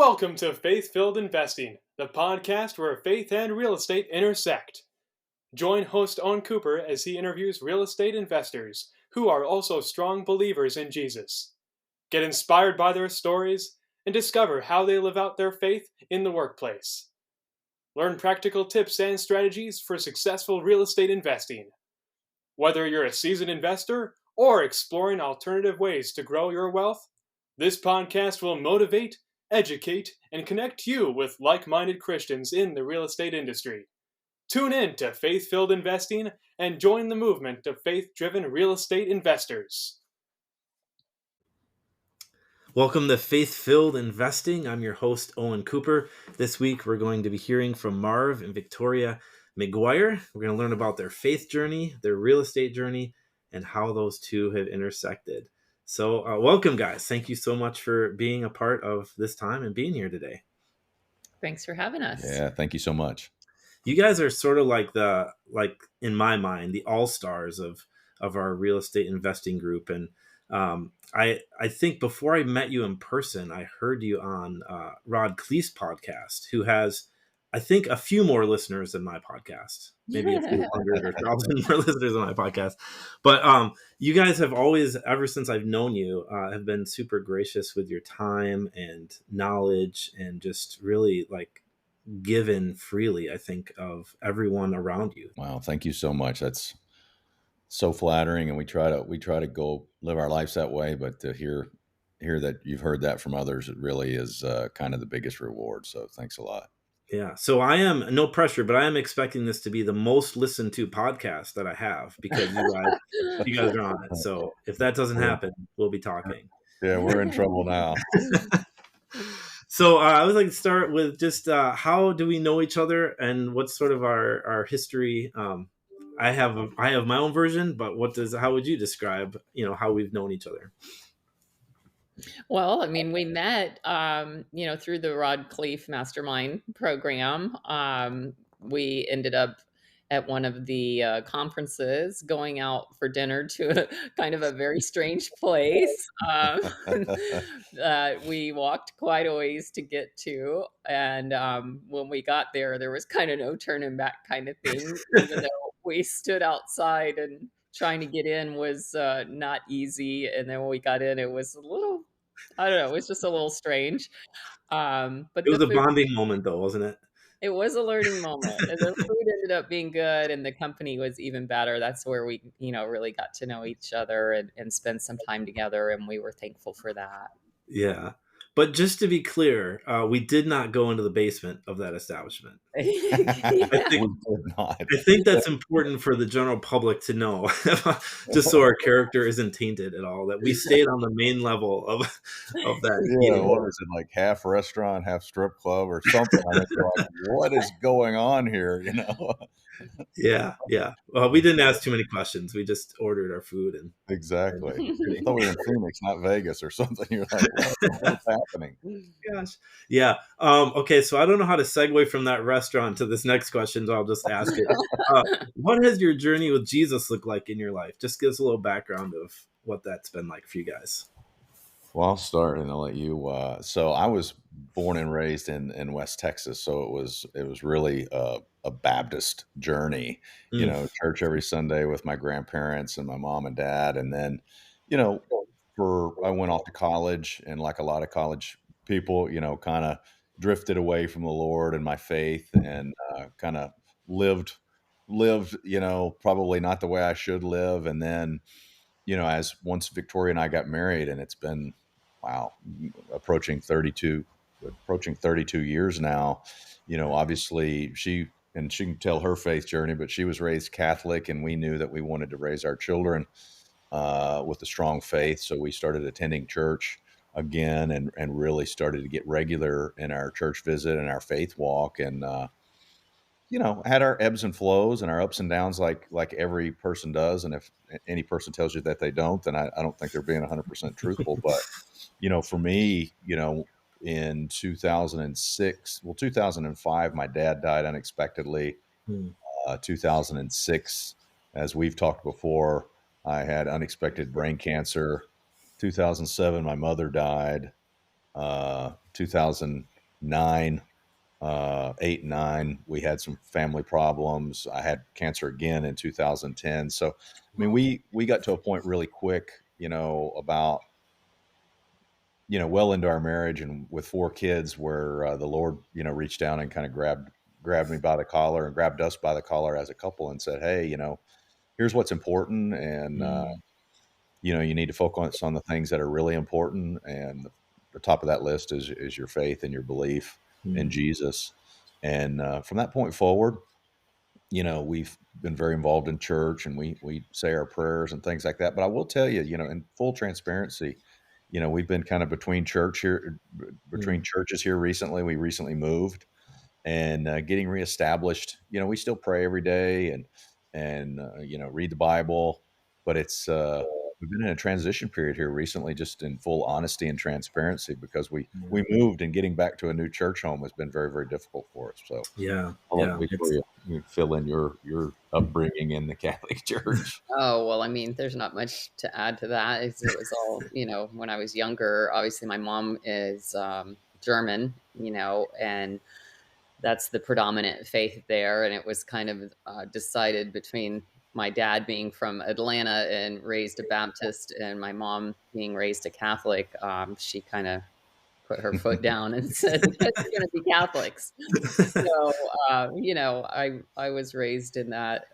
Welcome to Faith-Filled Investing, the podcast where faith and real estate intersect. Join host Owen Cooper as he interviews real estate investors who are also strong believers in Jesus. Get inspired by their stories and discover how they live out their faith in the workplace. Learn practical tips and strategies for successful real estate investing. Whether you're a seasoned investor or exploring alternative ways to grow your wealth, this podcast will motivate, educate, and connect you with like-minded Christians in the real estate industry. Tune in to Faith-Filled Investing and join the movement of faith-driven real estate investors. Welcome to Faith-Filled Investing. I'm your host, Owen Cooper. This week, we're going to be hearing from Marv and Victoria McGuire. We're going to learn about their faith journey, their real estate journey, and how those two have intersected. So welcome, guys. Thank you so much for being a part of this time and being here today. Thanks for having us. Yeah, thank you so much. You guys are sort of like in my mind, the all-stars of our real estate investing group. And I think before I met you in person, I heard you on Rod Cleef's podcast, who has, I think, a few more listeners than my podcast. Maybe a few hundred or 1,000 more listeners on my podcast. But you guys have always, ever since I've known you, have been super gracious with your time and knowledge and just really given freely, I think, of everyone around you. Wow, thank you so much. That's so flattering, and we try to go live our lives that way. But to hear that you've heard that from others, it really is kind of the biggest reward. So thanks a lot. Yeah. So I am, no pressure, but I am expecting this to be the most listened to podcast that I have because you guys are on it. So if that doesn't happen, we'll be talking. Yeah, we're in trouble now. So I would like to start with just how do we know each other and what's sort of our history? I have my own version, but how would you describe, how we've known each other? Well, I mean, we met, through the Rod Cleef Mastermind program. We ended up at one of the conferences going out for dinner to kind of a very strange place. We walked quite a ways to get to. And when we got there was kind of no turning back kind of thing, even though we stood outside and trying to get in was not easy. And then when we got in, it was a little, I don't know, it was just a little strange. But it was a bonding moment though, wasn't it? It was a learning moment. And the food ended up being good and the company was even better. That's where we, really got to know each other and spend some time together. And we were thankful for that. Yeah. But just to be clear, we did not go into the basement of that establishment. I think that's important for the general public to know, just so our character isn't tainted at all, that we stayed on the main level of that. Yeah, what is it, like half restaurant, half strip club or something? What is going on here, Yeah. Well, we didn't ask too many questions. We just ordered our food and exactly. I thought we were in Phoenix, not Vegas or something. You're like, what's happening? Gosh. Yeah. Okay. So I don't know how to segue from that restaurant to this next question, so I'll just ask it. What has your journey with Jesus looked like in your life? Just give us a little background of what that's been like for you guys. Well, I'll start and I'll let you. So I was born and raised in West Texas, so it was really a Baptist journey. Church every Sunday with my grandparents and my mom and dad, and then, I went off to college, and like a lot of college people, kind of drifted away from the Lord and my faith, and kind of lived, probably not the way I should live, and then, as once Victoria and I got married, and it's been, approaching 32 years now, obviously she can tell her faith journey, but she was raised Catholic, and we knew that we wanted to raise our children with a strong faith. So we started attending church again and really started to get regular in our church visit and our faith walk, and had our ebbs and flows and our ups and downs like every person does. And if any person tells you that they don't, then I don't think they're being 100% truthful. But, for me, in 2005, my dad died unexpectedly. 2006, as we've talked before, I had unexpected brain cancer. 2007, my mother died. 2000 9, 8, 9. We had some family problems. I had cancer again in 2010. So, I mean, we got to a point really quick, about, well into our marriage and with 4 kids where the Lord, reached down and kind of grabbed me by the collar and grabbed us by the collar as a couple and said, "Hey, here's what's important. And, Mm, you need to focus on the things that are really important. And the top of that list is your faith and your belief in mm, Jesus." And from that point forward, we've been very involved in church and we say our prayers and things like that. But I will tell you, in full transparency, we've been kind of between mm, churches here recently. We recently moved and getting reestablished. We still pray every day and read the Bible, but it's we've been in a transition period here recently, just in full honesty and transparency, because yeah. we moved and getting back to a new church home has been very, very difficult for us. So Yeah. I'll let Yeah. Victoria fill in your upbringing in the Catholic Church. Oh, well, I mean, there's not much to add to that. It was all, when I was younger, obviously my mom is German, and that's the predominant faith there. And it was kind of decided between my dad being from Atlanta and raised a Baptist and my mom being raised a Catholic. She kind of put her foot down and said, "You guys are going to be Catholics." So, I was raised in that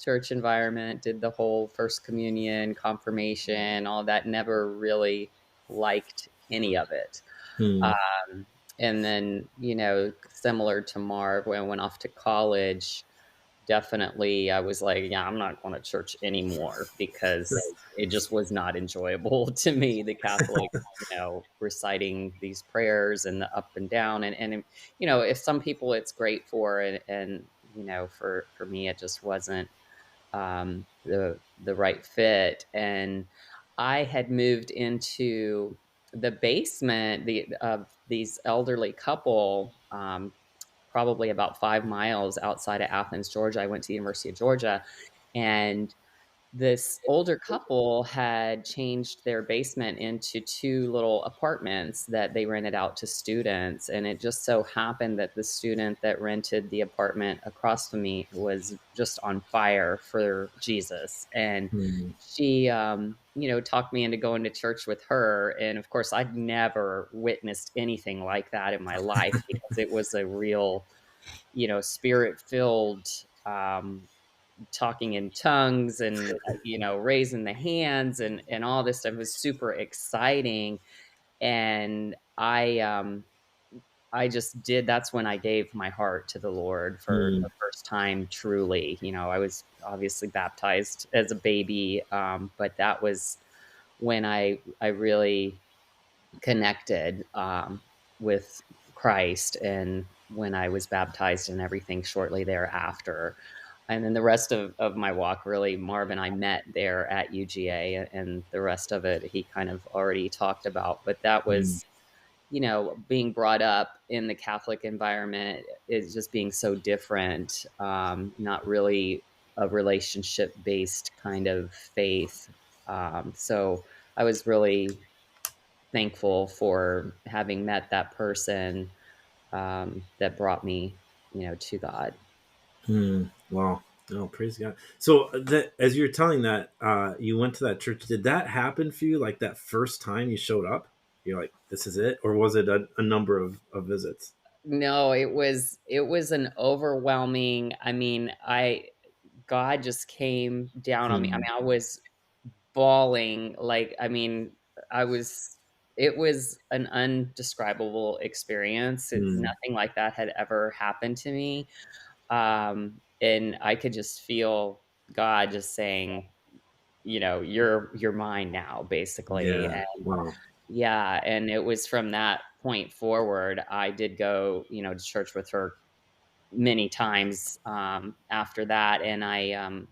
church environment, did the whole first communion, confirmation, all that, never really liked any of it. Mm, And then, similar to Marv, when I went off to college, definitely I was like, yeah, I'm not going to church anymore because it just was not enjoyable to me, the Catholic, reciting these prayers and the up and down. And if some people it's great for, and for me, it just wasn't the right fit. And I had moved into the basement of these elderly couple, probably about 5 miles outside of Athens, Georgia. I went to the University of Georgia, and this older couple had changed their basement into 2 little apartments that they rented out to students. And it just so happened that the student that rented the apartment across from me was just on fire for Jesus. And mm, she, talked me into going to church with her. And of course, I'd never witnessed anything like that in my life because it was a real, spirit filled, talking in tongues and raising the hands and all this stuff. Was super exciting. And I just did that's when I gave my heart to the Lord for mm, the first time truly. I was obviously baptized as a baby, but that was when I really connected with Christ, and when I was baptized and everything shortly thereafter. And then the rest of my walk, really, Marv and I met there at UGA, and the rest of it he kind of already talked about. But that mm, was, being brought up in the Catholic environment is just being so different, not really a relationship based kind of faith. So I was really thankful for having met that person that brought me, to God. mm. Wow. Oh, praise God. So as you're telling that, you went to that church. Did that happen for you? Like that first time you showed up, you're like, "This is it," or was it a number of visits? No, it was an overwhelming. I mean, I God just came down on me. I Mm, mean, I was bawling. Like, I mean, I was. It was an undescribable experience. mm, Nothing like that had ever happened to me. And I could just feel God just saying, you're mine now, basically. yeah. Wow. Yeah, and it was from that point forward, I did go, to church with her many times, after that, and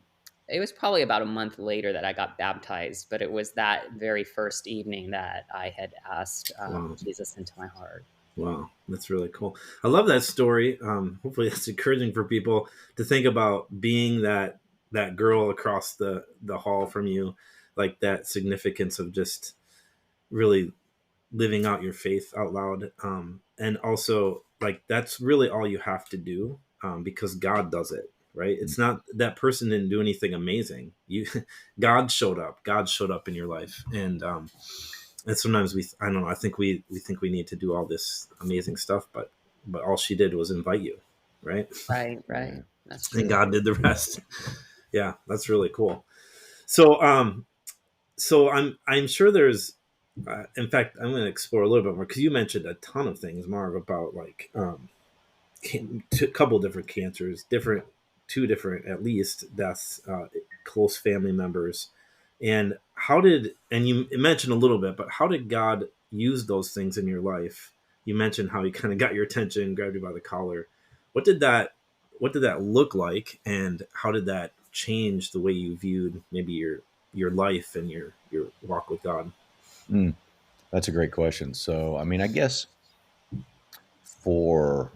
it was probably about a month later that I got baptized, but it was that very first evening that I had asked, Wow. Jesus into my heart. Wow, that's really cool. I love that story. Hopefully, that's encouraging for people to think about being that girl across the hall from you, like that significance of just really living out your faith out loud. and also like that's really all you have to do, because God does it, right? It's not that person didn't do anything amazing. You God showed up in your life, and sometimes I don't know, I think we think we need to do all this amazing stuff, but all she did was invite you, right? Right, Yeah. right. That's And true. God did the rest. Yeah, that's really cool. So I'm sure there's in fact, I'm going to explore a little bit more because you mentioned a ton of things, Marv, about like a couple different cancers, two different at least deaths, close family members, and and you mentioned a little bit, but how did God use those things in your life? You mentioned how he kind of got your attention, grabbed you by the collar. What did that what did that look like, and how did that change the way you viewed maybe your life and your walk with God? Mm, that's a great question. So, I mean, I guess for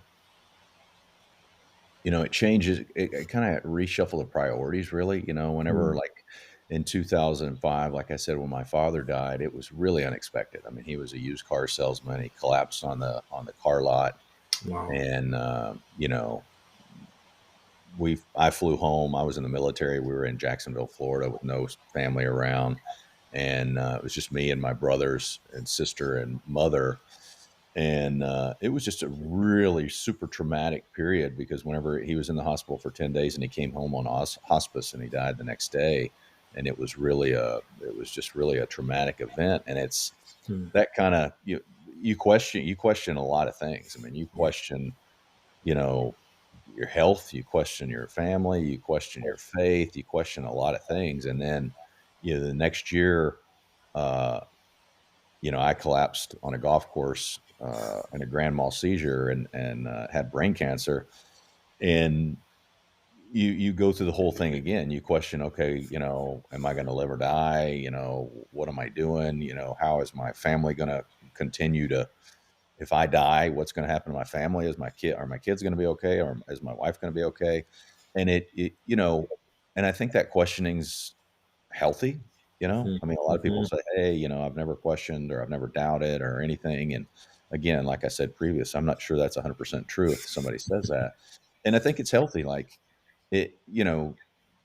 it changes. It kind of reshuffle the priorities, really. Whenever Mm, like in 2005, like I said, when my father died, it was really unexpected. I mean, he was a used car salesman. He collapsed on the car lot, wow. and I flew home. I was in the military. We were in Jacksonville, Florida, with no family around, and it was just me and my brothers and sister and mother. And it was just a really super traumatic period because whenever he was in the hospital for 10 days and he came home on hospice and he died the next day, and it was just really a traumatic event. And it's Hmm. that kind of you question a lot of things. I mean, you Yeah. question you know your health, you question your family, you question your faith, you question a lot of things. And then the next year, uh, I collapsed on a golf course in a grand mal seizure and had brain cancer. And you go through the whole thing again. You question, okay, am I going to live or die? What am I doing? How is my family going to continue to? If I die, what's going to happen to my family? Are my kids going to be okay? Or is my wife going to be okay? And and I think that questioning's healthy. I mean, a lot of people Mm-hmm. say, hey, I've never questioned or I've never doubted or anything. And again, like I said previous, I'm not sure that's 100% true if somebody says that. And I think it's healthy. Like it,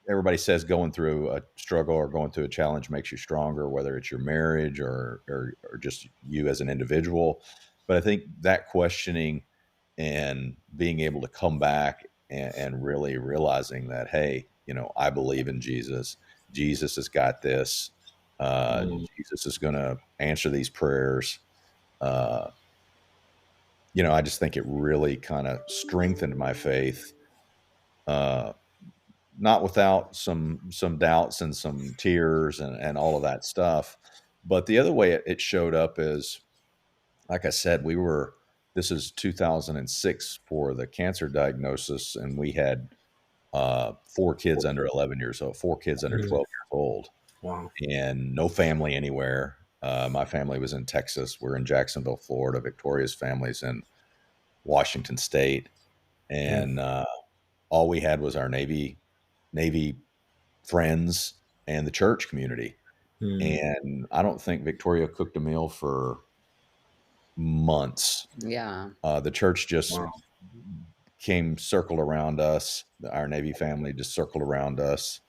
everybody says going through a struggle or going through a challenge makes you stronger, whether it's your marriage or just you as an individual. But I think that questioning and being able to come back and really realizing that, hey, I believe in Jesus. Jesus has got this. Mm, Jesus is going to answer these prayers. Uh, I just think it really kind of strengthened my faith. Uh, Not without some doubts and some tears and all of that stuff. But the other way it showed up is, like I said, this is 2006 for the cancer diagnosis, and we had four kids under 11 years old, four kids under mm, 12 years old, wow. and no family anywhere. My family was in Texas. We're in Jacksonville, Florida. Victoria's family's in Washington State, Mm, and all we had was our Navy friends and the church community. mm, And I don't think Victoria cooked a meal for months. Yeah. The church just wow. circled around us. Our Navy family just circled around us.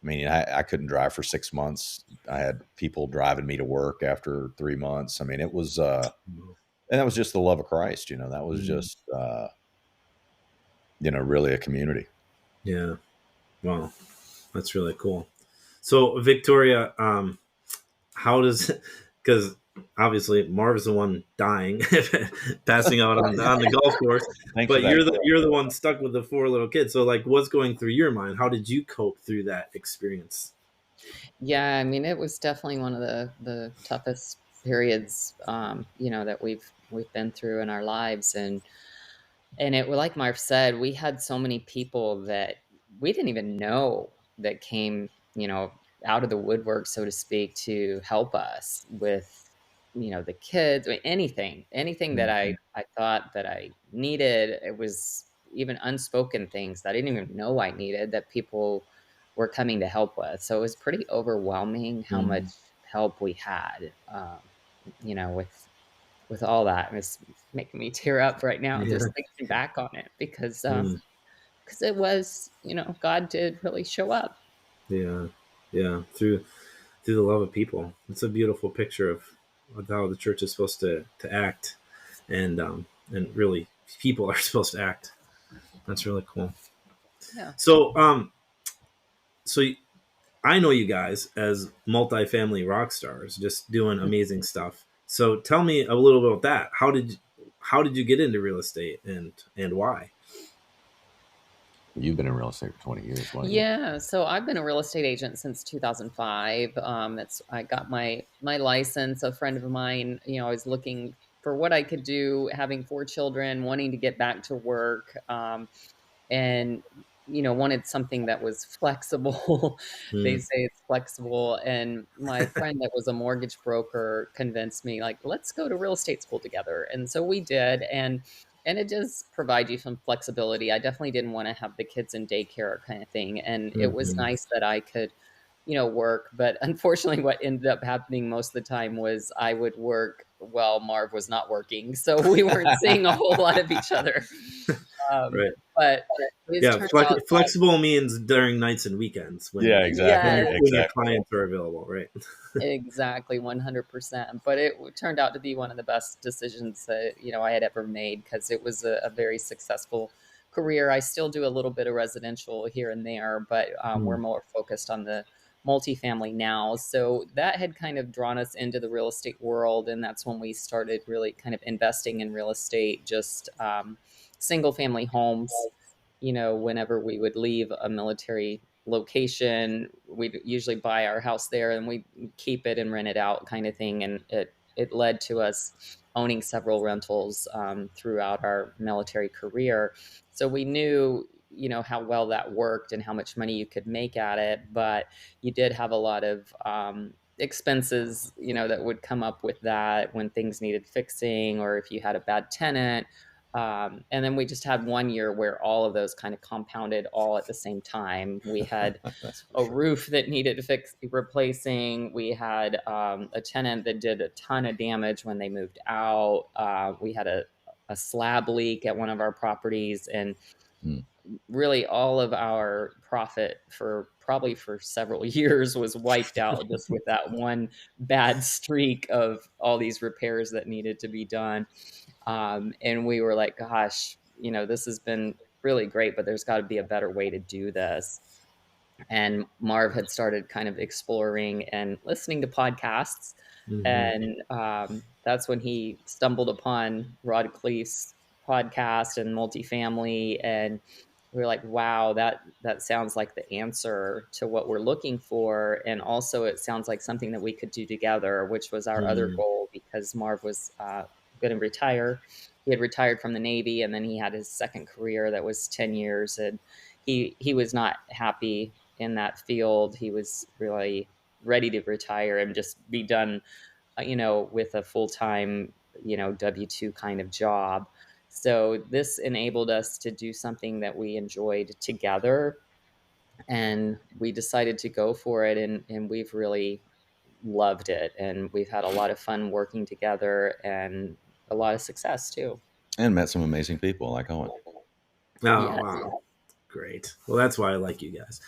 I mean, I couldn't drive for 6 months. I had people driving me to work after 3 months. I mean, it was, and that was just the love of Christ. That was Mm, just, really a community. yeah. Wow. That's really cool. So Victoria, how does because obviously Marv is the one dying, passing out on the golf course, Thanks for but that. you're the one stuck with the four little kids. So like, what's going through your mind? How did you cope through that experience? Yeah, I mean, it was definitely one of the toughest periods, that we've been through in our lives, and it like Marv said, we had so many people that we didn't even know that came, out of the woodwork, so to speak, to help us with, the kids, or anything that Mm, I thought that I needed. It was even unspoken things that I didn't even know I needed that people were coming to help with. So it was pretty overwhelming how much mm, help we had, with with all that, it's making me tear up right now Yeah. just thinking back on it because Mm. it was, God did really show up. Yeah. Yeah. Through the love of people. It's a beautiful picture of how the church is supposed to act, and really people are supposed to act. That's really cool. Yeah. So so I know you guys as multifamily rock stars, just doing amazing stuff. So tell me a little bit about that. How did you get into real estate, and why? You've been in real estate for 20 years. Why don't you? Yeah, so I've been a real estate agent since 2005. It's I got my license. A friend of mine, I was looking for what I could do, having 4 children, wanting to get back to work, and wanted something that was flexible. They Mm, say it's flexible, and my friend that was a mortgage broker convinced me, like, let's go to real estate school together, and so we did. And it does provide you some flexibility. I definitely didn't want to have the kids in daycare kind of thing, and it was mhm. nice that I could work. But unfortunately, what ended up happening most of the time was I would work while Marv was not working, so we weren't seeing a whole lot of each other. um, Right. but it Yeah. turned out that, Flexible means during nights and weekends when Yeah, exactly. yes, when your Exactly. clients are available. Right. exactly, 100%. But it turned out to be one of the best decisions that, I had ever made, because it was a very successful career. I still do a little bit of residential here and there, but we're Mm, more focused on the multifamily now. So that had kind of drawn us into the real estate world. And that's when we started really kind of investing in real estate, just single family homes. Whenever we would leave a military location, we'd usually buy our house there and we keep it and rent it out, kind of thing. And it led to us owning several rentals throughout our military career. So we knew, how well that worked and how much money you could make at it, but you did have a lot of expenses, that would come up with that when things needed fixing, or if you had a bad tenant. And then we just had one year where all of those kind of compounded all at the same time. We had That's for a sure. roof that needed replacing. We had a tenant that did a ton of damage when they moved out. We had a slab leak at one of our properties, and Mm. really all of our profit for probably for several years was wiped out just with that one bad streak of all these repairs that needed to be done. And we were like, gosh, this has been really great, but there's got to be a better way to do this. And Marv had started kind of exploring and listening to podcasts. mhm, And that's when he stumbled upon Rod Cleef's podcast and multifamily. And we were like, wow, that sounds like the answer to what we're looking for. And also, it sounds like something that we could do together, which was our other mm, goal, because Marv was going to retire. He had retired from the Navy, and then he had his second career that was 10 years. And he was not happy in that field. He was really ready to retire and just be done, with a full time, W-2 kind of job. So this enabled us to do something that we enjoyed together, and we decided to go for it. And we've really loved it, and we've had a lot of fun working together and a lot of success too. And met some amazing people like Owen. oh Yes. wow, great. Well, that's why I like you guys.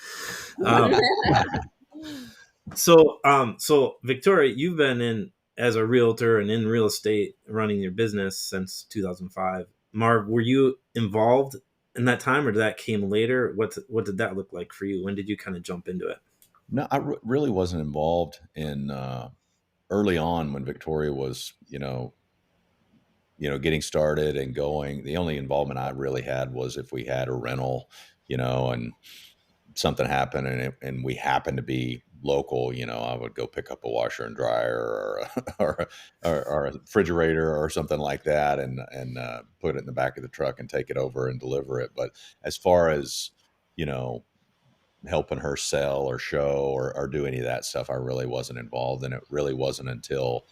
Um, so Victoria, you've been in as a realtor and in real estate running your business since 2005. Marv, were you involved in that time, or did that came later? What did that look like for you? When did you kind of jump into it? No, really wasn't involved in early on when Victoria was, getting started and going. The only involvement I really had was if we had a rental, and something happened and we happened to be local, I would go pick up a washer and dryer or a refrigerator or something like that and put it in the back of the truck and take it over and deliver it. But as far as, you know, helping her sell or show or do any of that stuff, I really wasn't involved. And it really wasn't until,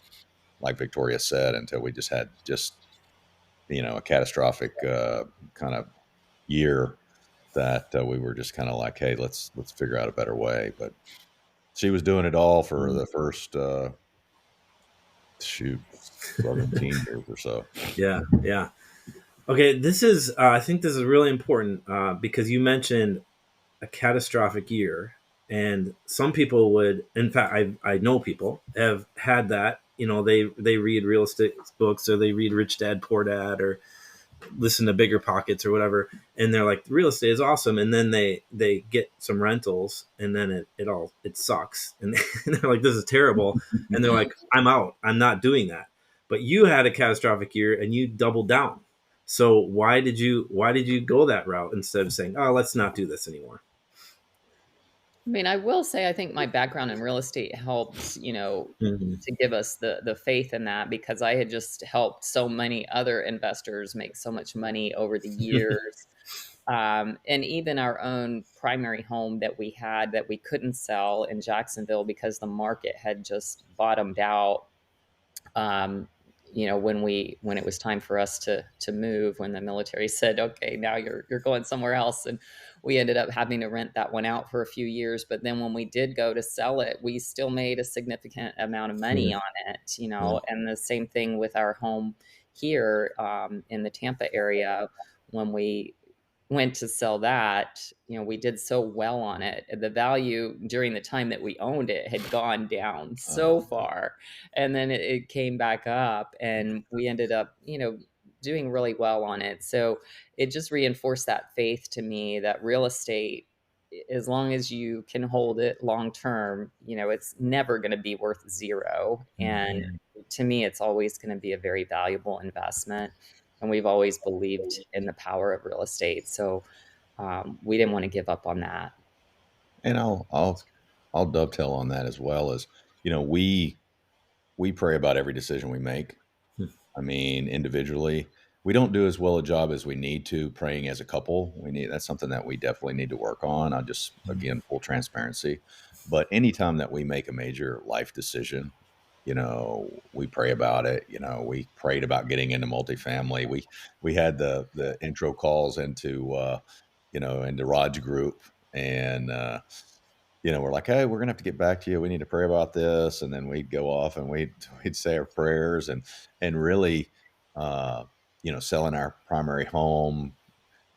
like Victoria said, until we just had a catastrophic kind of year that we were just kind of like, hey, let's figure out a better way. But she was doing it all for Mm, the first shoot, 17 years or so. Yeah, yeah. Okay, this is I think this is really important because you mentioned a catastrophic year, and some people would, in fact, I know people have had that. You know, they read real estate books, or they read Rich Dad Poor Dad, or listen to Bigger Pockets or whatever, and they're like, real estate is awesome, and then they get some rentals, and then it sucks, and they're like, this is terrible, and they're like, I'm out, I'm not doing that. But you had a catastrophic year and you doubled down. So why did you go that route instead of saying, oh, let's not do this anymore? I mean, I will say I think my background in real estate helped, Mm-hmm. to give us the faith in that, because I had just helped so many other investors make so much money over the years. And even our own primary home that we had that we couldn't sell in Jacksonville because the market had just bottomed out. um, when it was time for us to move, when the military said, okay, now you're going somewhere else, and we ended up having to rent that one out for a few years. But then when we did go to sell it, we still made a significant amount of money on it. Yeah. And the same thing with our home here, in the Tampa area. When we went to sell that, we did so well on it. The value during the time that we owned it had gone down so far, and then it came back up, and we ended up, doing really well on it. So it just reinforced that faith to me that real estate, as long as you can hold it long term, it's never going to be worth zero. And Mhm. to me, it's always going to be a very valuable investment. And we've always believed in the power of real estate. So we didn't want to give up on that. And I'll dovetail on that as well. As you know, we pray about every decision we make. I mean, individually, we don't do as well a job as we need to praying as a couple. That's something that we definitely need to work on. I just, again, full transparency. But anytime that we make a major life decision, we pray about it. We prayed about getting into multifamily. We had the intro calls into Rod's group, and we're like, hey, we're gonna have to get back to you. We need to pray about this, and then we'd go off and we'd say our prayers, and really, uh, selling our primary home,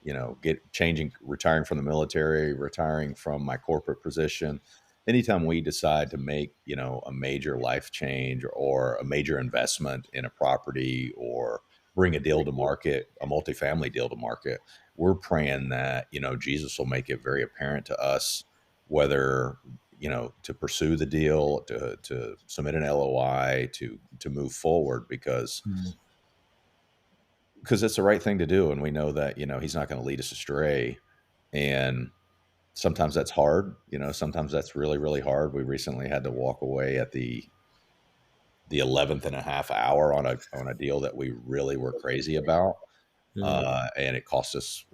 retiring from the military, retiring from my corporate position. Anytime we decide to make, a major life change or a major investment in a property or bring a deal to market, a multifamily deal to market, we're praying that, Jesus will make it very apparent to us whether, to pursue the deal, to submit an LOI, to move forward, because it's the right thing to do, and we know that he's not going to lead us astray. And sometimes that's hard. Sometimes that's really, really hard. We recently had to walk away at the 11th and a half hour on a deal that we really were crazy about, Mhm. and it cost us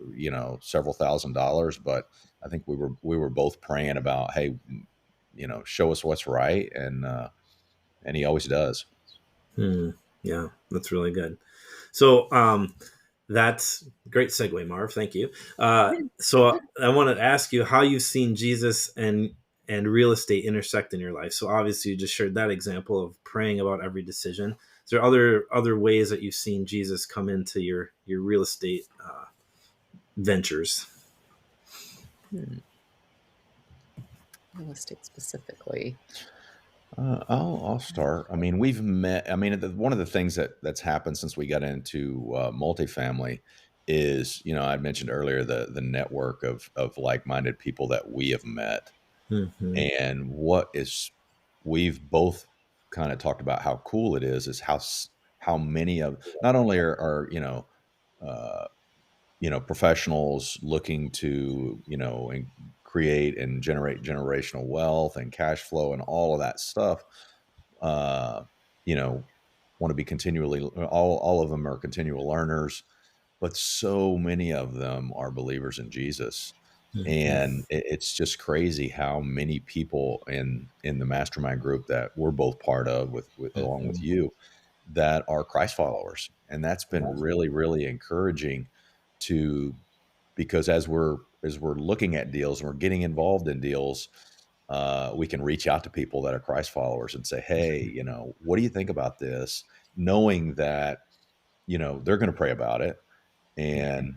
several $1,000s. But I think we were both praying about, hey, show us what's right, and he always does. Hmm. Yeah, that's really good. So that's great segue, Marv. Thank you. So I wanted to ask you how you've seen Jesus and real estate intersect in your life. So obviously you just shared that example of praying about every decision. Is there other ways that you've seen Jesus come into your real estate ventures? Hmm. Real estate specifically. I'll start. I mean, we've met. I mean, one of the things that's happened since we got into multifamily is, I mentioned earlier the network of like minded people that we have met, Mm-hmm. and we've both kind of talked about how cool it is how many of not only are uh, professionals looking to, create and generate generational wealth and cash flow and all of that stuff, uh, you know, want to be all of them are continual learners, but so many of them are believers in Jesus. Mm-hmm. And it's just crazy how many people in the mastermind group that we're both part of with along with Mm-hmm. you, that are Christ followers. And that's been really, really encouraging to because as we're looking at deals and we're getting involved in deals, we can reach out to people that are Christ followers and say, hey, what do you think about this? Knowing that, they're going to pray about it. And,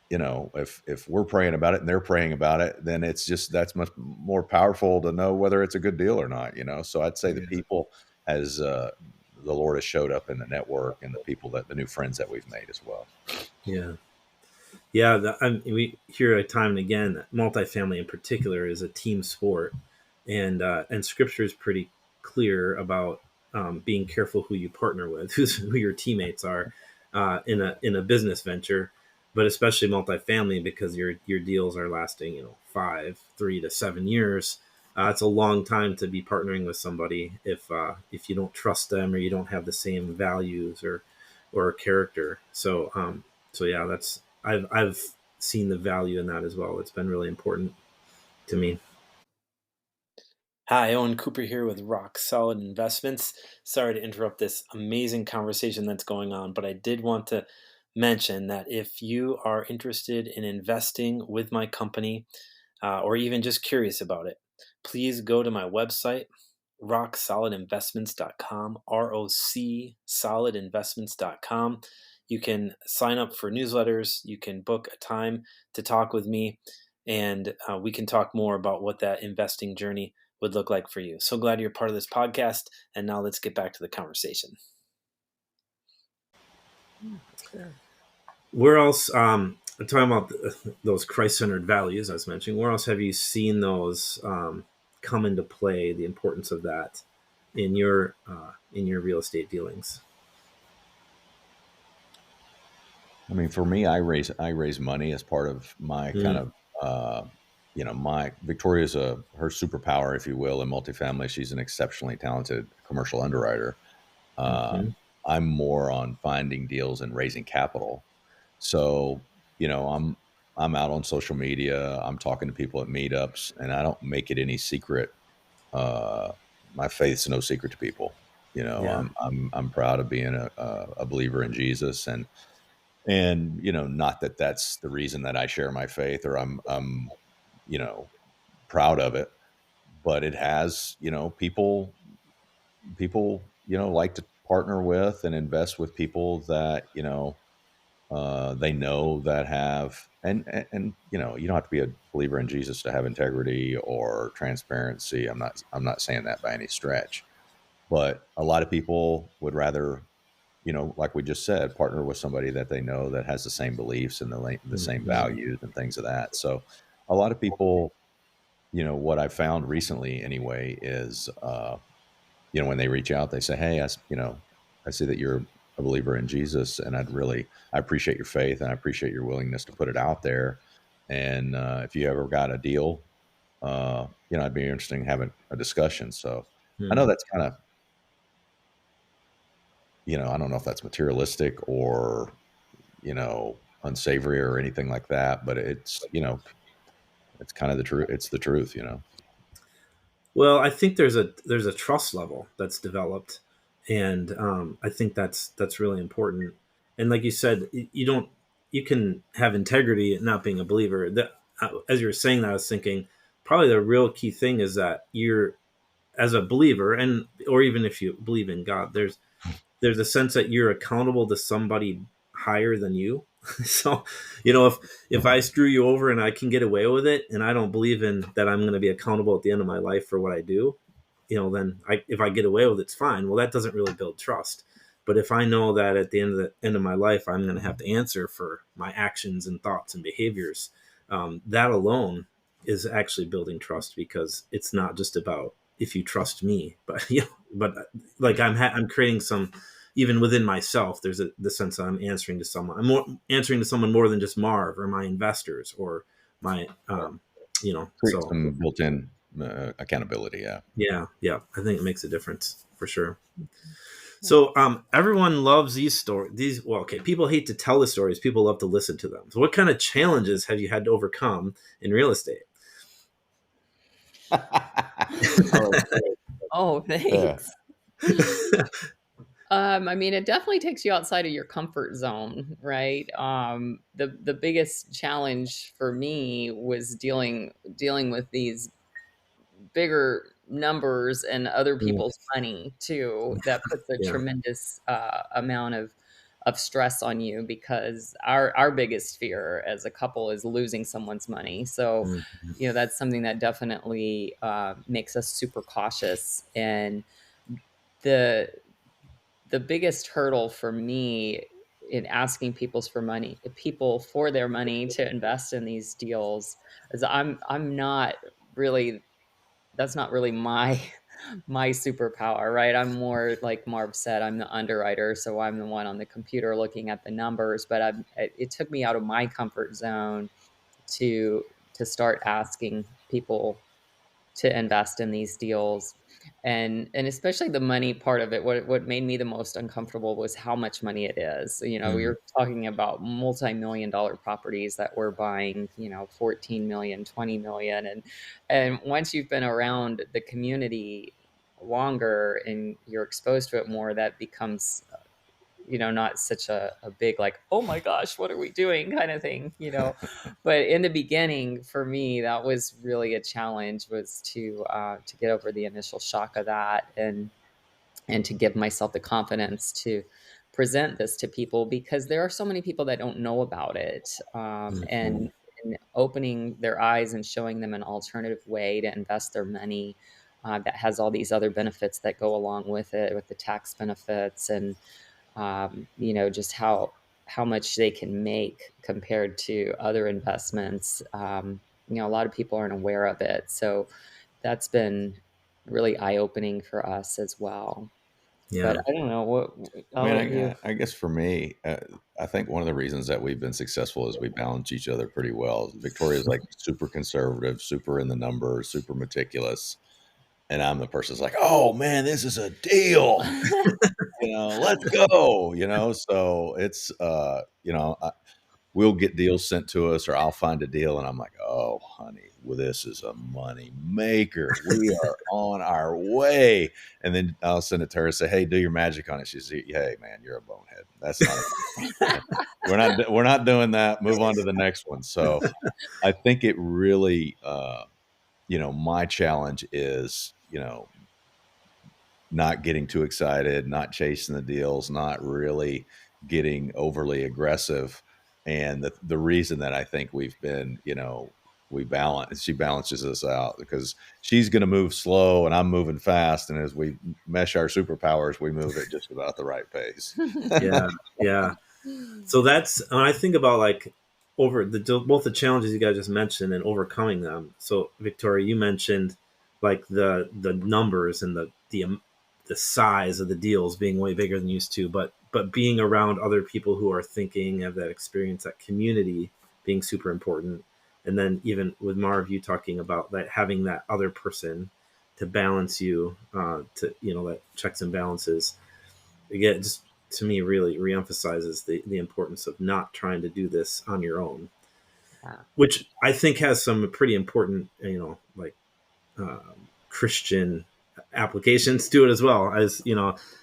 if we're praying about it and they're praying about it, then that's much more powerful to know whether it's a good deal or not, So I'd say the people as the Lord has showed up in the network and the new friends that we've made as well. Yeah. Yeah, we hear it time and again that multifamily in particular is a team sport, and Scripture is pretty clear about being careful who you partner with, who your teammates are in a business venture, but especially multifamily because your deals are lasting 3 to 7 years. It's a long time to be partnering with somebody if you don't trust them or you don't have the same values or character. So yeah, I've seen the value in that as well. It's been really important to me. Hi, Owen Cooper here with Rock Solid Investments. Sorry to interrupt this amazing conversation that's going on, but I did want to mention that if you are interested in investing with my company or even just curious about it, please go to my website, rocksolidinvestments.com, ROC solidinvestments.com. You can sign up for newsletters. You can book a time to talk with me, and we can talk more about what that investing journey would look like for you. So glad you're part of this podcast. And now let's get back to the conversation. Where else, talking about those Christ-centered values I was mentioning, where else have you seen those come into play, the importance of that in your real estate dealings? I mean, for me, I raise money as part of my kind of, my Victoria's her superpower, if you will, in multifamily. She's an exceptionally talented commercial underwriter. I'm more on finding deals and raising capital. So, I'm out on social media. I'm talking to people at meetups, and I don't make it any secret. My faith's no secret to people. Yeah. I'm proud of being a believer in Jesus, and not that that's the reason that I share my faith or I'm proud of it, but it has people like to partner with and invest with people that they know that have and you don't have to be a believer in Jesus to have integrity or transparency. I'm not saying that by any stretch, but a lot of people would rather, like we just said, partner with somebody that they know that has the same beliefs and the same values and things of that. So a lot of people, what I've found recently anyway is, when they reach out, they say, hey, I see that you're a believer in Jesus, and I appreciate your faith and I appreciate your willingness to put it out there. And if you ever got a deal, I'd be interested in having a discussion. So I know that's kind of, I don't know if that's materialistic or, unsavory or anything like that, but it's kind of the truth. It's the truth. Well, I think there's a trust level that's developed, and I think that's really important. And like you said, you can have integrity and not being a believer. As you were saying that, I was thinking probably the real key thing is that you're, as a believer, and or even if you believe in God, there's a sense that you're accountable to somebody higher than you. So, if I screw you over and I can get away with it, and I don't believe in that I'm going to be accountable at the end of my life for what I do, then if I get away with it, it's fine. Well, that doesn't really build trust. But if I know that at the end of my life, I'm going to have to answer for my actions and thoughts and behaviors, that alone is actually building trust, because it's not just about if you trust me, but but like I'm creating some, even within myself, there's the sense that I'm answering to someone. Answering to someone more than just Marv or my investors or my, Create some built-in accountability. Yeah. I think it makes a difference for sure. So everyone loves these stories. People hate to tell the stories. People love to listen to them. So what kind of challenges have you had to overcome in real estate? Oh, thanks. I mean, it definitely takes you outside of your comfort zone, right? The biggest challenge for me was dealing with these bigger numbers and other people's money too, that puts a Yeah. tremendous amount of stress on you, because our biggest fear as a couple is losing someone's money. So, Mhm. that's something that definitely makes us super cautious. And the the biggest hurdle for me in asking people for their money to invest in these deals, is I'm not really that's not really my my superpower, right? I'm more, like Marv said, I'm the underwriter, so I'm the one on the computer looking at the numbers. But it took me out of my comfort zone to start asking people to invest in these deals. And especially the money part of it, what made me the most uncomfortable was how much money it is. We Mhm. were talking about multi-million dollar properties that we're buying, 14 million, 20 million. And once you've been around the community longer and you're exposed to it more, that becomes not such a big, like, oh my gosh, what are we doing kind of thing. But in the beginning, for me, that was really a challenge, was to get over the initial shock of that, and to give myself the confidence to present this to people, because there are so many people that don't know about it. Mhm. And opening their eyes and showing them an alternative way to invest their money, that has all these other benefits that go along with it, with the tax benefits, and just how much they can make compared to other investments. A lot of people aren't aware of it, so that's been really eye opening for us as well. But Yeah. I don't know what. I I'll mean, let you. I guess for me, I think one of the reasons that we've been successful is we balance each other pretty well. Victoria's like super conservative, super in the numbers, super meticulous, and I'm the person that's like, "Oh man, this is a deal, let's go." So it's we'll get deals sent to us, or I'll find a deal and I'm like, "Oh, honey, well, this is a money maker. We are on our way." And then I'll send it to her and say, "Hey, do your magic on it." She's, "Hey, man, you're a bonehead. That's not we're not doing that. Move on to the next one." So I think it really, my challenge is, not getting too excited, not chasing the deals, not really getting overly aggressive. And the reason that I think we've been, she balances us out, because she's going to move slow and I'm moving fast. And as we mesh our superpowers, we move at just about the right pace. Yeah. Yeah. So that's when I think about, like, over both the challenges you guys just mentioned and overcoming them. So Victoria, you mentioned, like, the numbers and the size of the deals being way bigger than used to, but being around other people who are thinking, have that experience, that community being super important. And then even with Marv, you talking about that, having that other person to balance you, to that checks and balances. Again, just to me, really reemphasizes the importance of not trying to do this on your own, Yeah. which I think has some pretty important, like, Christian applications to it as well. As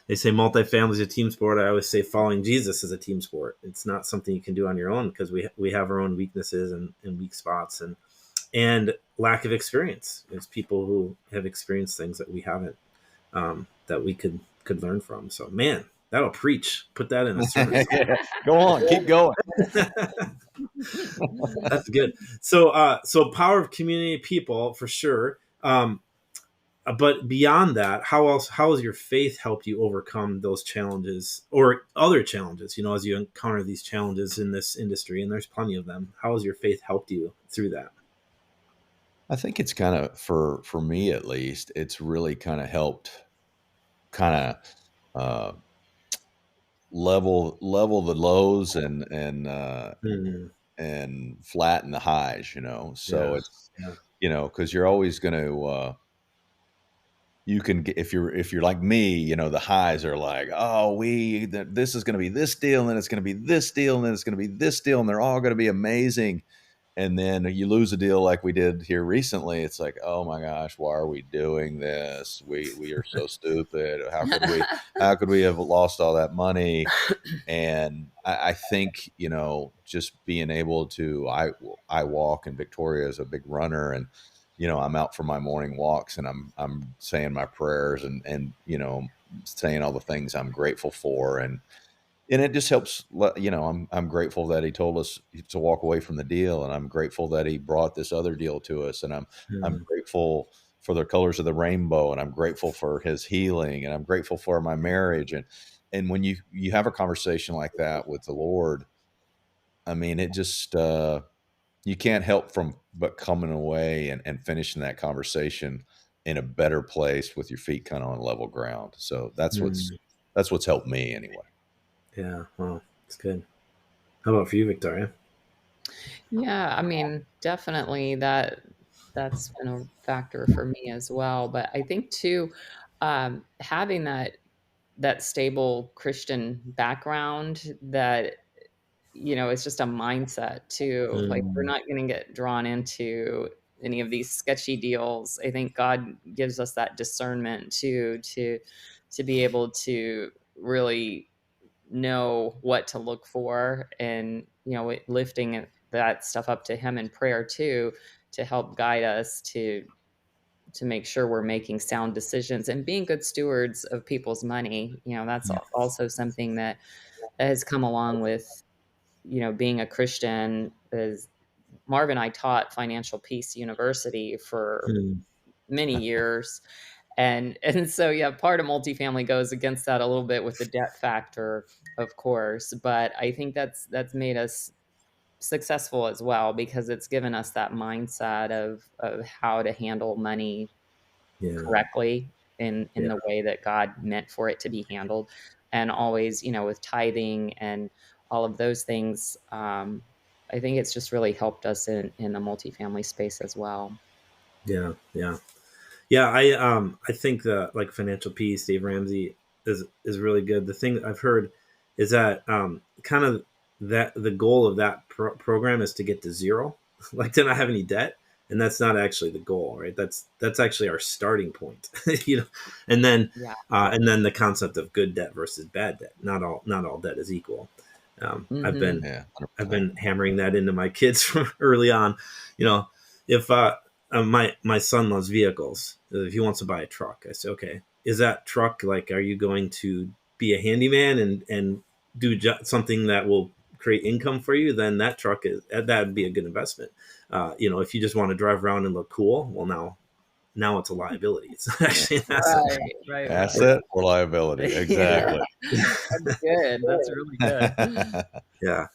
they say multifamily is a team sport. I always say following Jesus is a team sport. It's not something you can do on your own, because we have our own weaknesses and weak spots, and lack of experience. There's people who have experienced things that we haven't, that we could learn from. So, man, that'll preach. Put that in a sermon. Yeah. Go on, keep going. That's good. So power of community, people, for sure. But beyond that, how has your faith helped you overcome those challenges or other challenges, as you encounter these challenges in this industry, and there's plenty of them? How has your faith helped you through that? I think it's kind of, for me at least, it's really kind of helped kind of level the lows Mm, and flatten the highs, so yeah. it's, Yeah. because you're always going to, you can get, if you're like me, the highs are like, oh, this is going to be this deal, and then it's going to be this deal, and then it's going to be this deal, and they're all going to be amazing. And then you lose a deal like we did here recently. It's like, oh my gosh, why are we doing this? We are so stupid. How could we have lost all that money? And I think, just being able to, I walk, and Victoria is a big runner, and I'm out for my morning walks and I'm saying my prayers and saying all the things I'm grateful for, and it just helps. I'm grateful that he told us to walk away from the deal, and I'm grateful that he brought this other deal to us, and I'm Mm, grateful for the colors of the rainbow, and I'm grateful for his healing, and I'm grateful for my marriage, and when you have a conversation like that with the Lord, I mean, it just you can't help from but coming away and finishing that conversation in a better place with your feet kind of on level ground. So mm, that's what's helped me anyway. yeah, well, it's good. How about for you, Victoria? Yeah, I mean, definitely that's been a factor for me as well. But I think too, having that stable Christian background that it's just a mindset too. Like we're Mm, not going to get drawn into any of these sketchy deals. I think God gives us that discernment too to be able to really know what to look for, and lifting that stuff up to him in prayer too, to help guide us to make sure we're making sound decisions and being good stewards of people's money. That's yeah. also something that has come along with being a Christian. Is Marv and I taught Financial Peace University for Mm, many years, and so yeah, part of multifamily goes against that a little bit with the debt factor, of course, but I think that's made us successful as well, because it's given us that mindset of how to handle money yeah, correctly in yeah, the way that God meant for it to be handled. And always, with tithing and all of those things, I think it's just really helped us in the multifamily space as well. yeah, yeah. Yeah, I think that like Financial Peace, Dave Ramsey is really good. The thing I've heard is that kind of that the goal of that program is to get to zero, like to not have any debt, and that's not actually the goal, right? That's actually our starting point, you know. And then Yeah. the concept of good debt versus bad debt. Not all debt is equal. I've Hmm. been Yeah, I've 100%. been hammering that into my kids from early on. You know, if my son loves vehicles. If he wants to buy a truck, I say, okay, is that truck like? Are you going to be a handyman and do something that will create income for you? Then that truck is that would be a good investment. If you just want to drive around and look cool, well, now it's a liability. It's not Yeah. actually an asset. Right, right, right. Asset or liability. Yeah, Exactly. that's good. That's really good. Yeah.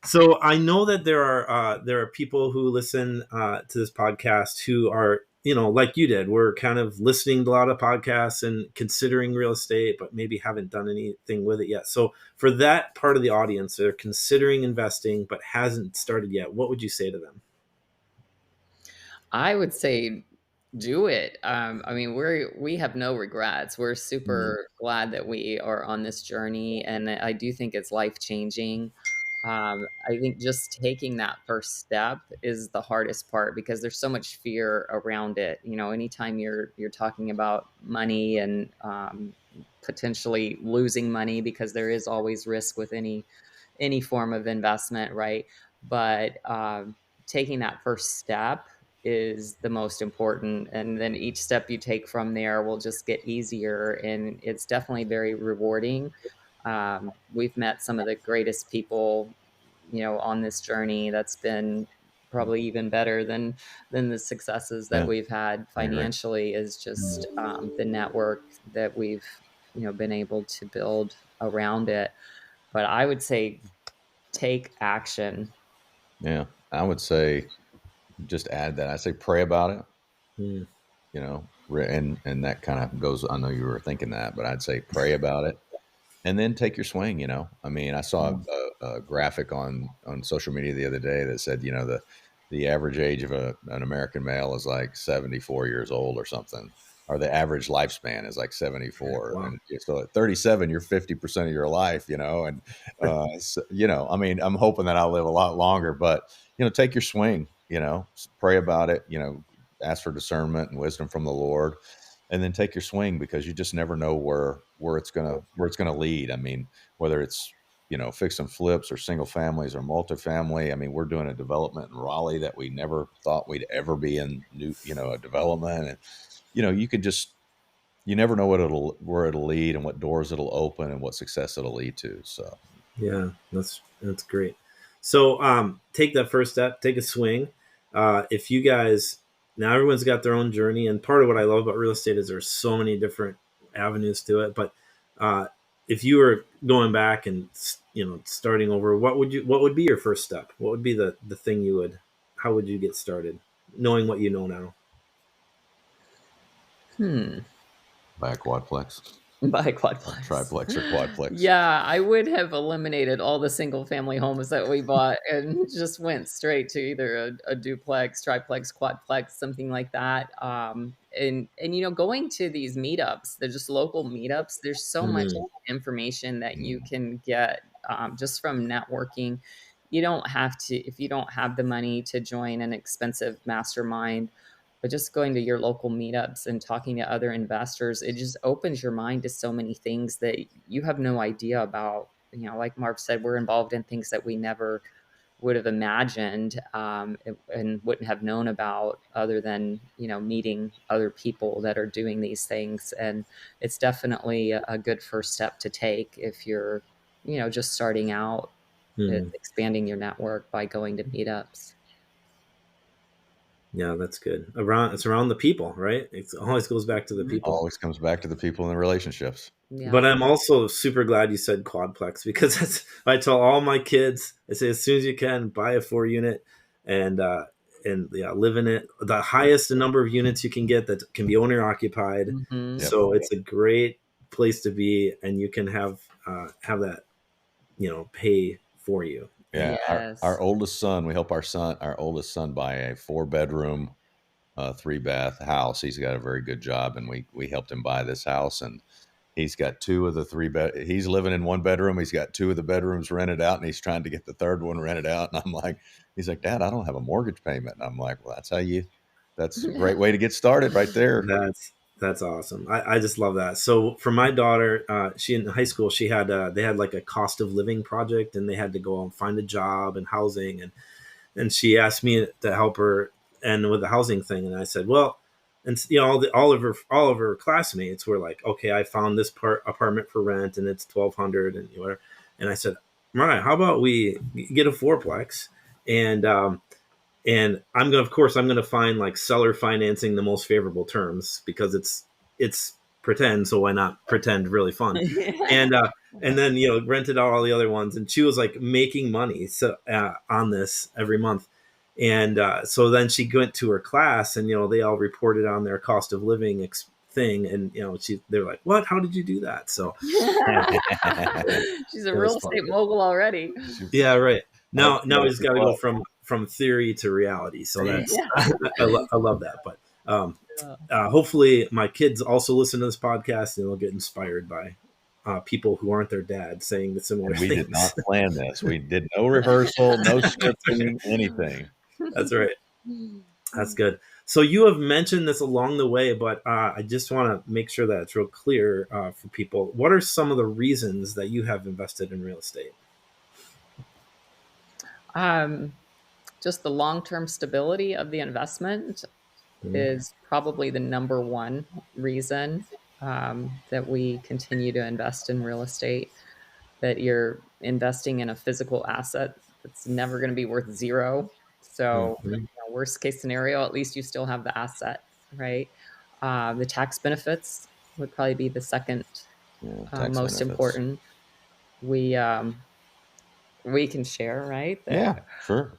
So I know that there are people who listen to this podcast who are, like you did. We're kind of listening to a lot of podcasts and considering real estate, but maybe haven't done anything with it yet. So for that part of the audience, they're considering investing but hasn't started yet. What would you say to them? I would say do it. I mean, we have no regrets. We're Mm, super glad that we are on this journey, and I do think it's life changing. I think just taking that first step is the hardest part, because there's so much fear around it. Anytime you're talking about money and potentially losing money, because there is always risk with any form of investment, right? But taking that first step is the most important, and then each step you take from there will just get easier, and it's definitely very rewarding. We've met some of the greatest people on this journey. That's been probably even better than the successes that Yeah, we've had I agree. financially, is just the network that we've been able to build around it. But I would say take action. Yeah. I would say just add that. I say pray about it, mm, and that kind of goes, I know you were thinking that, but I'd say pray about it and then take your swing. I mean, I saw mm. a graphic on social media the other day that said, the average age of an American male is like 74 years old or something, or the average lifespan is like 74. Wow. And so at 37, you're 50% of your life, and, I mean, I'm hoping that I'll live a lot longer, but, take your swing, pray about it, ask for discernment and wisdom from the Lord, and then take your swing, because you just never know where it's gonna lead. I mean, whether it's fix and flips or single families or multifamily. I mean, we're doing a development in Raleigh that we never thought we'd ever be in a development. And, you never know where it'll lead and what doors it'll open and what success it'll lead to. So, Yeah, that's great. So take that first step, take a swing. If you guys, now everyone's got their own journey, and part of what I love about real estate is there's so many different avenues to it. But if you were going back and starting over, what would be your first step? What would be the thing how would you get started, knowing what you know now? buy a quadplex. Buy a quadplex. Triplex or quadplex. Yeah, I would have eliminated all the single family homes that we bought and just went straight to either a duplex, triplex, quadplex, something like that. And going to these meetups, they're just local meetups. There's so much information that you can get just from networking. You don't have to, if you don't have the money to join an expensive mastermind, but just going to your local meetups and talking to other investors, it just opens your mind to so many things that you have no idea about. Like Marv said, we're involved in things that we never would have imagined and wouldn't have known about other than, meeting other people that are doing these things. And it's definitely a good first step to take if you're, just starting out, expanding your network by going to meetups. Yeah, that's good. It's around the people, right? It always goes back to the people. Always comes back to the people and the relationships. Yeah. But I'm also super glad you said quadplex, because I tell all my kids, I say, as soon as you can, buy a 4-unit and live in it. The highest number of units you can get that can be owner occupied. Mm-hmm. So it's a great place to be, and you can have that, pay for you. Yeah, Yes. our oldest son, we help our oldest son buy a 4-bedroom, 3-bath house. He's got a very good job, and we helped him buy this house, and he's got 2 of the 3 he's living in 1 bedroom. He's got 2 of the bedrooms rented out, and he's trying to get the 3rd one rented out. And he's like, Dad, I don't have a mortgage payment. And I'm like, well, that's a great way to get started right there. That's awesome. I just love that. So for my daughter, she in high school, they had like a cost of living project, and they had to go and find a job and housing, and she asked me to help her and with the housing thing, and I said, well, and all of her classmates were like, okay, I found this apartment for rent and it's $1,200 and whatever, and I said, Mariah, how about we get a 4-plex, and I'm gonna find like seller financing the most favorable terms, because it's pretend, so why not pretend really fun? And then rented out all the other ones, and she was like making money on this every month, and so then she went to her class, and they all reported on their cost of living thing, and they're like, what? How did you do that? So she's a real estate mogul already. Yeah, right. Now he's got to go from theory to reality. So that's I love that. But hopefully my kids also listen to this podcast, and they'll get inspired by people who aren't their dad saying the similar things. We did not plan this. We did no rehearsal, no scripting, anything. That's right. That's good. So you have mentioned this along the way, but I just want to make sure that it's real clear for people. What are some of the reasons that you have invested in real estate? Just the long-term stability of the investment is probably the number one reason that we continue to invest in real estate. That you're investing in a physical asset that's never going to be worth zero. So, worst case scenario, at least you still have the asset, right? The tax benefits would probably be the second most important. We can share, right? Yeah, sure.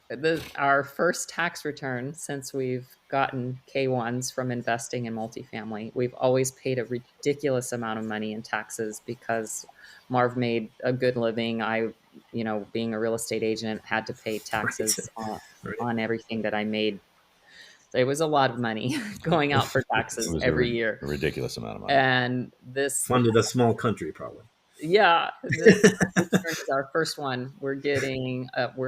Our first tax return since we've gotten K1s from investing in multifamily, we've always paid a ridiculous amount of money in taxes because Marv made a good living. I, being a real estate agent, had to pay taxes on everything that I made. So it was a lot of money going out for taxes every year. A ridiculous amount of money. And this funded a small country, probably. Yeah, this return is our first one. We're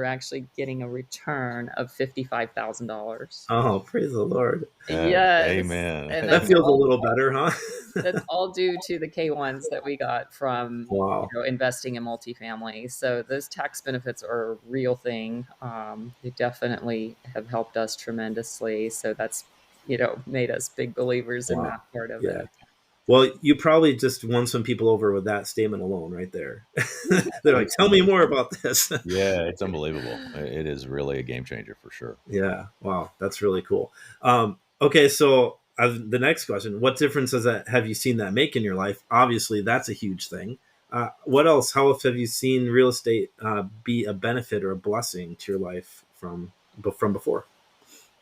actually getting a return of $55,000. Oh, praise the Lord. Yes, Amen. and That feels a little better, huh? that's all due to the K-1s that we got from, Wow. investing in multifamily. So those tax benefits are a real thing. They definitely have helped us tremendously. So that's, made us big believers in Wow. that part of Yeah. it. Well, you probably just won some people over with that statement alone right there. Yeah. They're like, tell me more about this. Yeah, it's unbelievable. It is really a game changer for sure. Yeah. Wow. That's really cool. Okay. So the next question, what difference have you seen that make in your life? Obviously, that's a huge thing. What else? How else have you seen real estate be a benefit or a blessing to your life from before?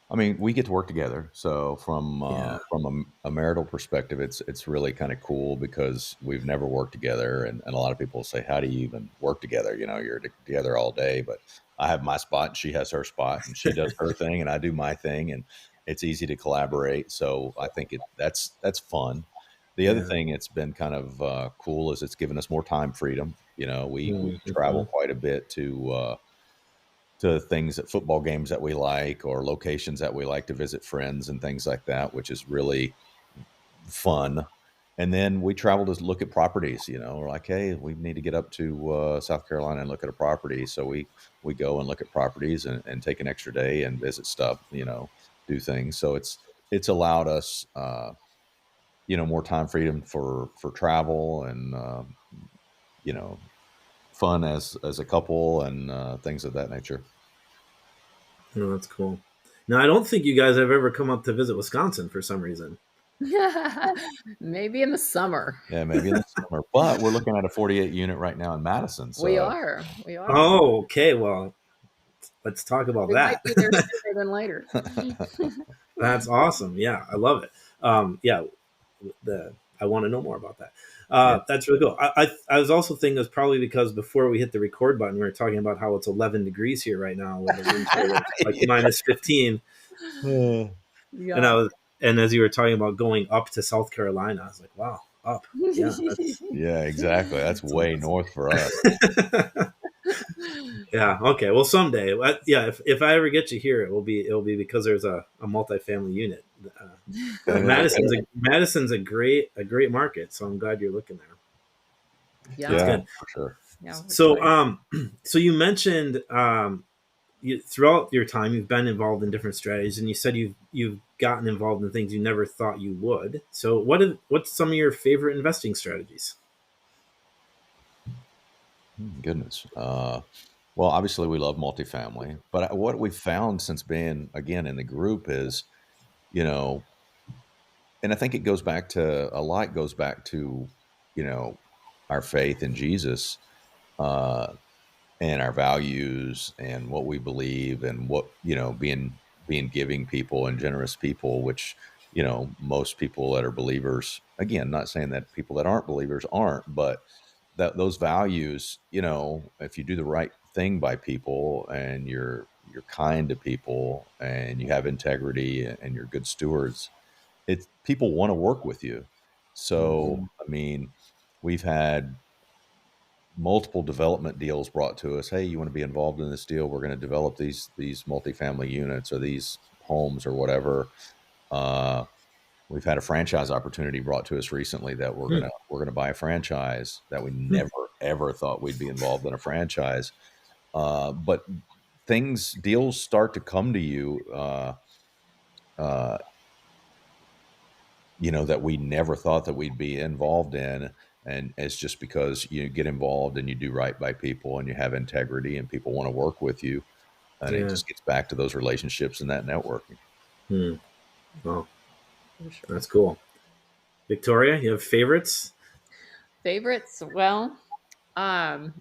I mean, we get to work together. So Yeah. from a marital perspective, it's really kind of cool because we've never worked together, and a lot of people say, "How do you even work together? You're together all day." But I have my spot, and she has her spot, and she does her thing, and I do my thing, and it's easy to collaborate. So I think that's fun. The other Yeah. thing it's been kind of cool is it's given us more time freedom. We travel Mhm. quite a bit to things at football games that we like or locations that we like to visit friends and things like that, which is really fun. And then we travel to look at properties. We're like, hey, we need to get up to South Carolina and look at a property. So we go and look at properties and take an extra day and visit stuff. Do things. So it's allowed us, more time freedom for travel and you know, fun as a couple and things of that nature. No, that's cool. Now, I don't think you guys have ever come up to visit Wisconsin for some reason. Maybe in the summer. Yeah, maybe in the summer, but we're looking at a 48 unit right now in Madison. We So are. We are. Oh, okay. Well, let's talk about We might that. be there sooner than later. That's awesome. Yeah, I love it. Yeah, I want to know more about that. yeah, That's really cool. I was also thinking it's probably because before we hit the record button, we were talking about how it's 11 degrees here right now with the wind chill of like minus 15, and Yeah. I was and as you were talking about going up to South Carolina, I was like, wow, up. Yeah, that's yeah, exactly. That's way north for us. yeah. Okay. Well, someday, yeah. If I ever get you here, it'll be because there's a multifamily unit. Madison's a great market, so I'm glad you're looking there. That's Yeah. Yeah, good. for sure. Yeah. We're So, excited. so you mentioned throughout your time you've been involved in different strategies, and you said you've gotten involved in things you never thought you would. So, what's some of your favorite investing strategies? Goodness. Well, obviously we love multifamily, but what we found since being again in the group is, you know, and I think it goes back to a lot goes back to, you know, our faith in Jesus. Uh, and our values and what we believe and what being giving people and generous people, which most people that are believers, again, not saying that people that aren't believers aren't, but that those values, if you do the right thing by people and you're kind to people and you have integrity and you're good stewards, it's people want to work with you. So Mhm. I mean, we've had multiple development deals brought to us. Hey, you want to be involved in this deal? We're going to develop these multifamily units or these homes or whatever. Uh, we've had a franchise opportunity brought to us recently that we're gonna buy a franchise that we Hmm. never ever thought we'd be involved in a franchise. But deals start to come to you. Uh, that we never thought that we'd be involved in. And it's just because you get involved and you do right by people and you have integrity and people want to work with you. And it Yeah. just gets back to those relationships and that networking. Hmm. Well, For sure. that's cool. Victoria, you have favorites? Favorites? Well, um,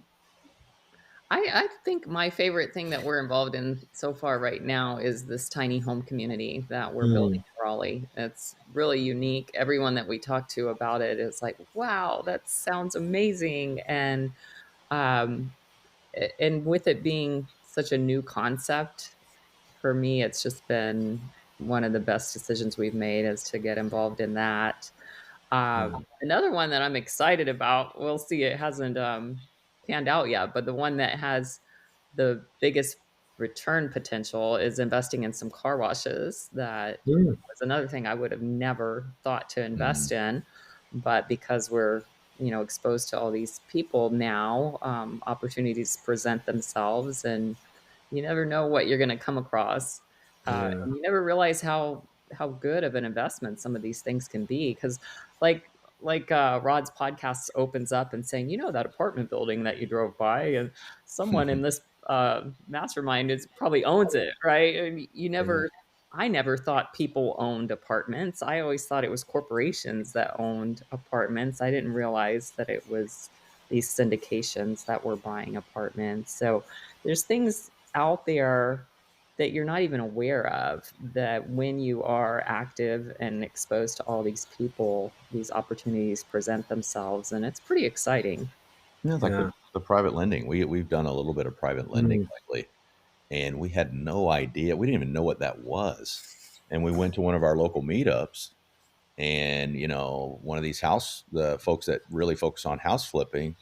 I think my favorite thing that we're involved in so far right now is this tiny home community that we're building Hmm. in Raleigh. It's really unique. Everyone that we talk to about it is like, "Wow, that sounds amazing!" Um, and with it being such a new concept, for me, it's just been one of the best decisions we've made is to get involved in that. Another one that I'm excited about, we'll see, it hasn't panned out yet, but the one that has the biggest return potential is investing in some car washes. That Mm, was another thing I would have never thought to invest Mm. in, but because we're exposed to all these people now, opportunities present themselves, and you never know what you're going to come across. yeah. And you never realize how good of an investment some of these things can be, because like Rod's podcast opens up and saying, that apartment building that you drove by, and someone in this mastermind is probably owns it, right? And Yeah. I never thought people owned apartments. I always thought it was corporations that owned apartments. I didn't realize that it was these syndications that were buying apartments. So there's things out there that you're not even aware of, that when you are active and exposed to all these people, these opportunities present themselves, and it's pretty exciting. Yeah, like Yeah. the private lending. We've done a little bit of private lending Mm, lately, and we had no idea. We didn't even know what that was. And we went to one of our local meetups, and one of these the folks that really focus on house flipping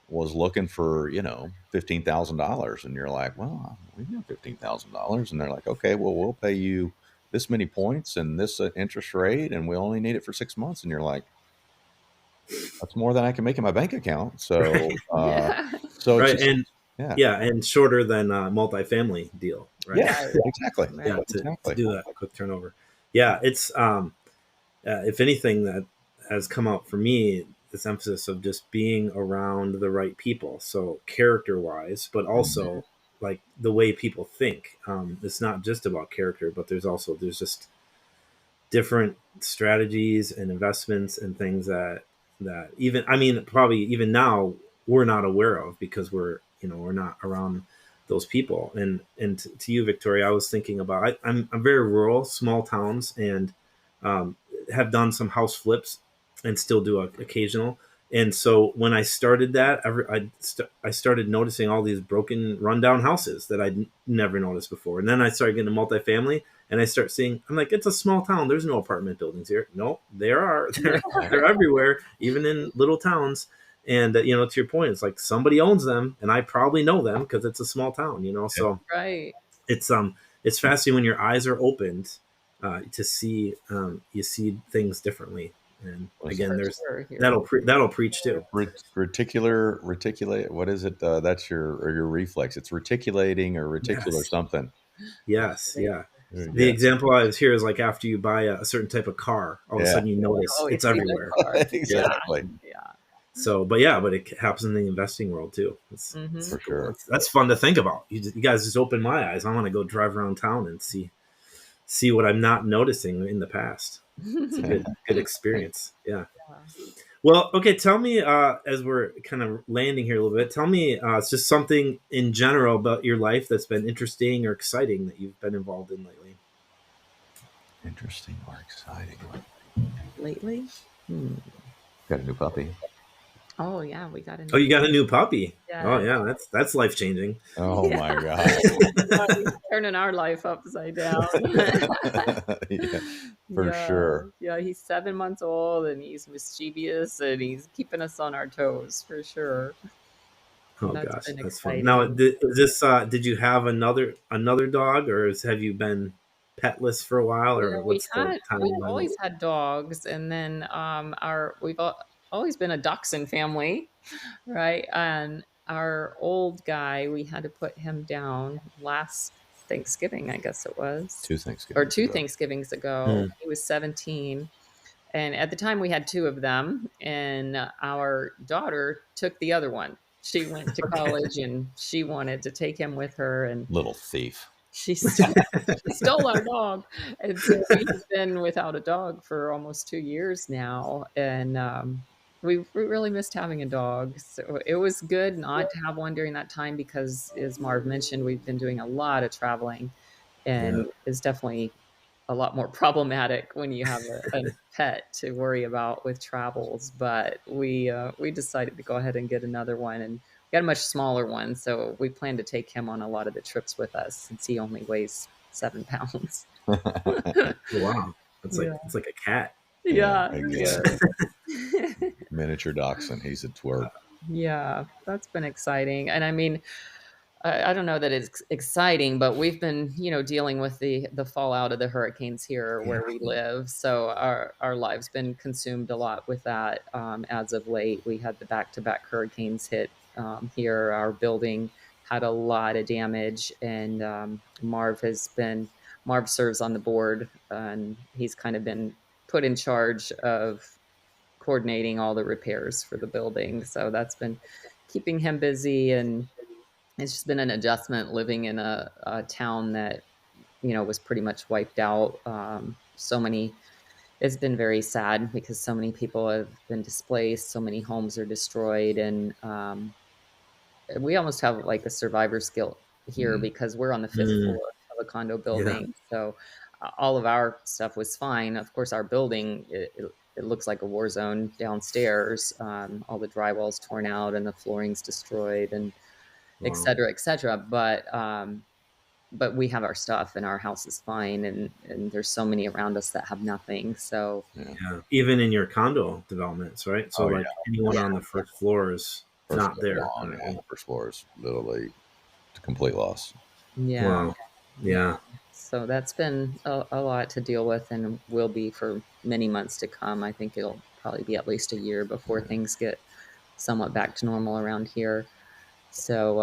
was looking for $15,000, and you're like, well, we've got $15,000, and they're like, okay, well, we'll pay you this many points and this interest rate, and we only need it for 6 months, and you're like, that's more than I can make in my bank account. So, right. Yeah. so it's Right. just, And yeah, yeah, and shorter than a multifamily deal, right? yeah, Right. exactly, Yeah, Right. to exactly. do that quick turnover. Yeah, it's if anything that has come out for me, this emphasis of just being around the right people. So character wise, but Mhm. also like the way people think. It's not just about character, but there's just different strategies and investments and things that even, I mean, probably even now we're not aware of because we're not around those people. And to you, Victoria, I was thinking about, I'm very rural, small towns, and um, have done some house flips and still do occasional. And so when I started that, I started noticing all these broken, rundown houses that I'd never noticed before. And then I started getting to multifamily, and I start seeing, I'm like, it's a small town. There's no apartment buildings here. No, there are. They're everywhere, even in little towns. And to your point, it's like somebody owns them, and I probably know them because it's a small town. Yeah, So Right. it's it's fascinating when your eyes are opened to see you see things differently. And was it again, For there's sure. Here. that'll preach too. reticulate? What is it? That's your reflex. It's reticulating or reticular Yes, something. yes, yeah. The Yeah, example I was here is like after you buy a certain type of car, all of a yeah, sudden you You notice always it's see the everywhere. car. Yeah. Yeah. exactly, Yeah. So, but it happens in the investing world too. It's Hmm. for cool. sure. That's fun to think about. You guys just opened my eyes. I want to go drive around town and see what I'm not noticing in the past. It's a good experience. Yeah. Well, okay. Tell me, as we're kind of landing here a little bit, tell me, it's just something in general about your life that's been interesting or exciting that you've been involved in lately. Interesting or exciting. Lately? Hmm. Got a new puppy. Oh yeah, we got a Oh, new. you got a new puppy. Oh Yeah. yeah, that's life changing. Oh Yeah. my god. Yeah, he's turning our life upside down. Yeah, for Yeah, sure. yeah, he's 7 months old, and he's mischievous, and he's keeping us on our toes for sure. Oh That's gosh, been that's fun. Now, exciting. is this did you have another dog, or have you been petless for a while, Yeah, or what's the we've timeline? always had dogs, and then our always been a dachshund family, right? And our old guy, we had to put him down last Thanksgiving, I guess it was, Two or Thanksgivings two ago. Thanksgivings ago. Hmm. He was 17. And at the time, we had two of them, and our daughter took the other one. She went to Okay. college, and she wanted to take him with her, and Little thief. she stole our dog. And so we've been without a dog for almost 2 years now, and we really missed having a dog. So it was good not to have one during that time because, as Marv mentioned, we've been doing a lot of traveling, Yeah. and it's definitely a lot more problematic when you have a pet to worry about with travels. But we decided to go ahead and get another one, and we got a much smaller one, so we plan to take him on a lot of the trips with us since he only weighs 7 pounds. Oh, wow. It's Yeah. like a cat. Yeah, exactly. yeah. Miniature dachshund. He's a twerp. Yeah, that's been exciting. And I mean, I don't know that it's exciting, but we've been, dealing with the fallout of the hurricanes here Yeah. where we live. So our lives been consumed a lot with that. As of late, we had the back-to-back hurricanes hit here. Our building had a lot of damage, and Marv serves on the board, and he's kind of been put in charge of coordinating all the repairs for the building. So that's been keeping him busy, and it's just been an adjustment living in a town that was pretty much wiped out. It's been very sad because so many people have been displaced, so many homes are destroyed, and we almost have like a survivor's guilt here because we're on the fifth Mm, floor of a condo yeah. building. So all of our stuff was fine. Of course, our building, it looks like a war zone downstairs. All the drywall's torn out and the flooring's destroyed, and et Wow. cetera, et cetera. But we have our stuff and our house is fine. And there's so many around us that have nothing. So Yeah. Yeah. Even in your condo developments, right? So Oh yeah. like anyone yeah, on the first floor is First not floor there gone. Yeah. currently. First floor is literally a complete loss. yeah. Wow. Yeah. So that's been a lot to deal with and will be for many months to come. I think it'll probably be at least a year before things get somewhat back to normal around here. So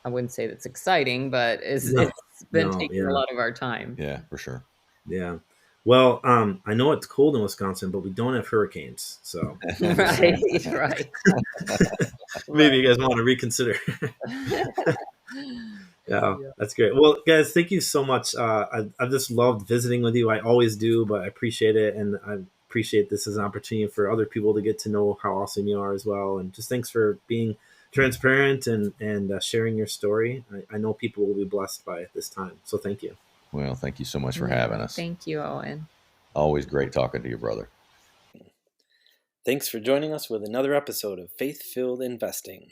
I wouldn't say that's exciting, but No. it's been No. taking a Yeah. lot of our time. Yeah, for sure. Yeah. Well, I know it's cold in Wisconsin, but we don't have hurricanes, so Right, right. maybe you guys want to reconsider. Yeah, Yeah. that's great. Well, guys, thank you so much. I've just loved visiting with you. I always do, but I appreciate it, and I appreciate this as an opportunity for other people to get to know how awesome you are as well. And just thanks for being transparent and sharing your story. I know people will be blessed by it this time. So thank you. Well, thank you so much for Yeah. having us. Thank you, Owen. Always great talking to you, brother. Thanks for joining us with another episode of Faith-Filled Investing.